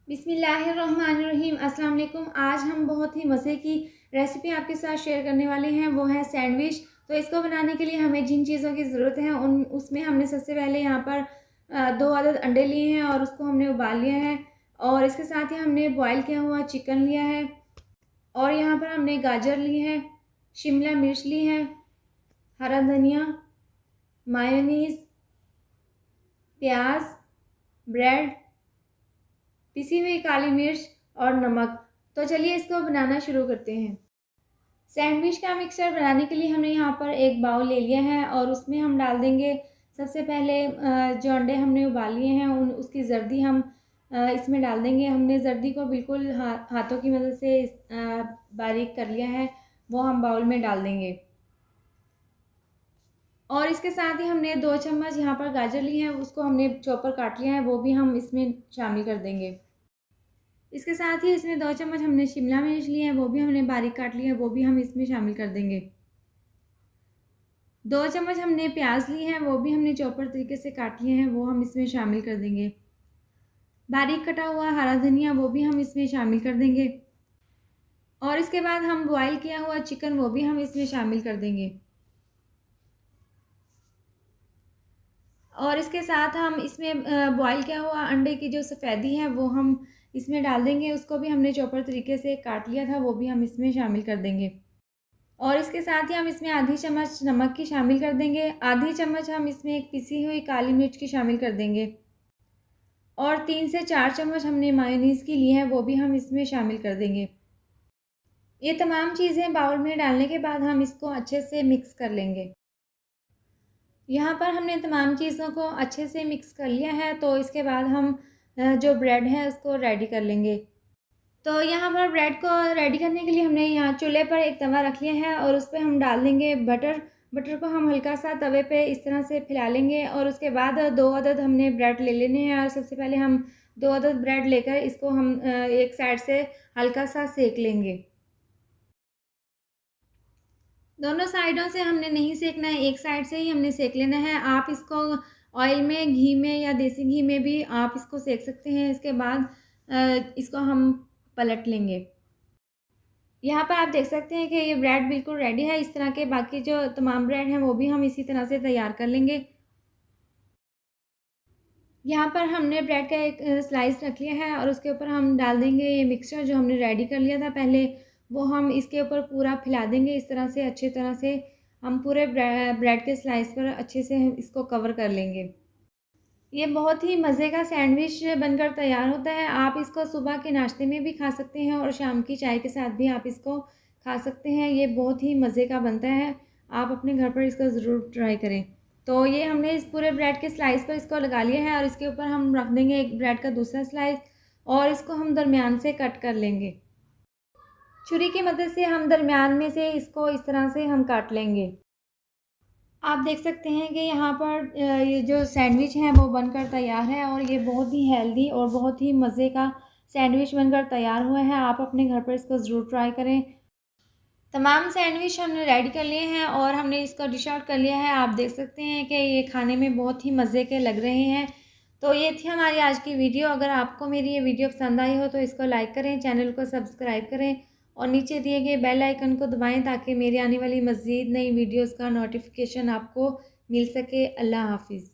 बिस्मिल्लाहिर्रहमानिर्रहीम। अस्सलाम वालेकुम। आज हम बहुत ही मज़े की रेसिपी आपके साथ शेयर करने वाले हैं, वो है सैंडविच। तो इसको बनाने के लिए हमें जिन चीज़ों की ज़रूरत है उसमें हमने सबसे पहले यहाँ पर 2 अदद अंडे लिए हैं और उसको हमने उबाल लिया है। और इसके साथ ही हमने बॉयल किया हुआ चिकन लिया है और यहाँ पर हमने गाजर ली है, शिमला मिर्च ली है, हरा धनिया, मायोनीज़, प्याज, ब्रेड, पिसी हुई काली मिर्च और नमक। तो चलिए इसको बनाना शुरू करते हैं। सैंडविच का मिक्सचर बनाने के लिए हमने यहाँ पर एक बाउल ले लिया है और उसमें हम डाल देंगे सबसे पहले जो अंडे हमने उबाल लिए हैं उसकी जर्दी हम इसमें डाल देंगे। हमने जर्दी को बिल्कुल हाथों की मदद से बारीक कर लिया है, वो हम बाउल में डाल देंगे। और इसके साथ ही हमने 2 चम्मच यहाँ पर गाजर ली है, उसको हमने चॉपर काट लिया है, वो भी हम इसमें शामिल कर देंगे। इसके साथ ही इसमें 2 चम्मच हमने शिमला मिर्च ली है, वो भी हमने बारीक काट लिया है, वो भी हम इसमें शामिल कर देंगे। 2 चम्मच हमने प्याज ली है, वो भी हमने चॉपर तरीके से काट लिए हैं, वो हम इसमें शामिल कर देंगे। बारीक कटा हुआ हरा धनिया, वो भी हम इसमें शामिल कर देंगे। और इसके बाद हम बॉयल किया हुआ चिकन, वो भी हम इसमें शामिल कर देंगे। और इसके साथ हम इसमें बॉयल किया हुआ अंडे की जो सफ़ेदी है वो हम इसमें डाल देंगे। उसको भी हमने चॉपर तरीके से काट लिया था, वो भी हम इसमें शामिल कर देंगे। और इसके साथ ही हम इसमें आधी चम्मच नमक की शामिल कर देंगे। आधी चम्मच हम इसमें एक पिसी हुई काली मिर्च की शामिल कर देंगे। और 3 से 4 चम्मच हमने मायोनीज़ की ली है, वो भी हम इसमें शामिल कर देंगे। ये तमाम चीज़ें बाउल में डालने के बाद हम इसको अच्छे से मिक्स कर लेंगे। यहाँ पर हमने तमाम चीज़ों को अच्छे से मिक्स कर लिया है, तो इसके बाद हम जो ब्रेड है उसको रेडी कर लेंगे। तो यहाँ पर ब्रेड को रेडी करने के लिए हमने यहाँ चूल्हे पर एक तवा रख लिया है और उस पे हम डाल देंगे बटर। बटर को हम हल्का सा तवे पे इस तरह से फैला लेंगे और उसके बाद 2 अदद हमने ब्रेड ले लेने हैं। और सबसे पहले हम 2 अदद ब्रेड लेकर इसको हम एक साइड से हल्का सा सेक लेंगे। दोनों साइडों से हमने नहीं सेकना है, एक साइड से ही हमने सेक लेना है। आप इसको ऑयल में, घी में या देसी घी में भी आप इसको सेक सकते हैं। इसके बाद इसको हम पलट लेंगे। यहाँ पर आप देख सकते हैं कि ये ब्रेड बिल्कुल रेडी है। इस तरह के बाकी जो तमाम ब्रेड हैं वो भी हम इसी तरह से तैयार कर लेंगे। यहाँ पर हमने ब्रेड का एक स्लाइस रख लिया है और उसके ऊपर हम डाल देंगे ये मिक्सचर जो हमने रेडी कर लिया था पहले, वो हम इसके ऊपर पूरा फैला देंगे। इस तरह से अच्छी तरह से हम पूरे ब्रेड के स्लाइस पर अच्छे से हम इसको कवर कर लेंगे। ये बहुत ही मज़े का सैंडविच बनकर तैयार होता है। आप इसको सुबह के नाश्ते में भी खा सकते हैं और शाम की चाय के साथ भी आप इसको खा सकते हैं। ये बहुत ही मज़े का बनता है। आप अपने घर पर इसको ज़रूर ट्राई करें। तो ये हमने इस पूरे ब्रेड के स्लाइस पर इसको लगा लिया है और इसके ऊपर हम रख देंगे एक ब्रेड का दूसरा स्लाइस और इसको हम दरमियान से कट कर लेंगे। छुरी की मदद से हम दरमियान में से इसको इस तरह से हम काट लेंगे। आप देख सकते हैं कि यहाँ पर ये जो सैंडविच है वो बनकर तैयार है और ये बहुत ही हेल्दी और बहुत ही मज़े का सैंडविच बनकर तैयार हुआ है। आप अपने घर पर इसको ज़रूर ट्राई करें। तमाम सैंडविच हमने रेडी कर लिए हैं और हमने इसको डिश आउट कर लिया है। आप देख सकते हैं कि ये खाने में बहुत ही मज़े के लग रहे हैं। तो ये थी हमारी आज की वीडियो। अगर आपको मेरी ये वीडियो पसंद आई हो तो इसको लाइक करें, चैनल को सब्सक्राइब करें और नीचे दिए गए बेल आइकन को दबाएं ताकि मेरी आने वाली मज़ीद नई वीडियोज़ का नोटिफिकेशन आपको मिल सके। अल्लाह हाफ़िज़।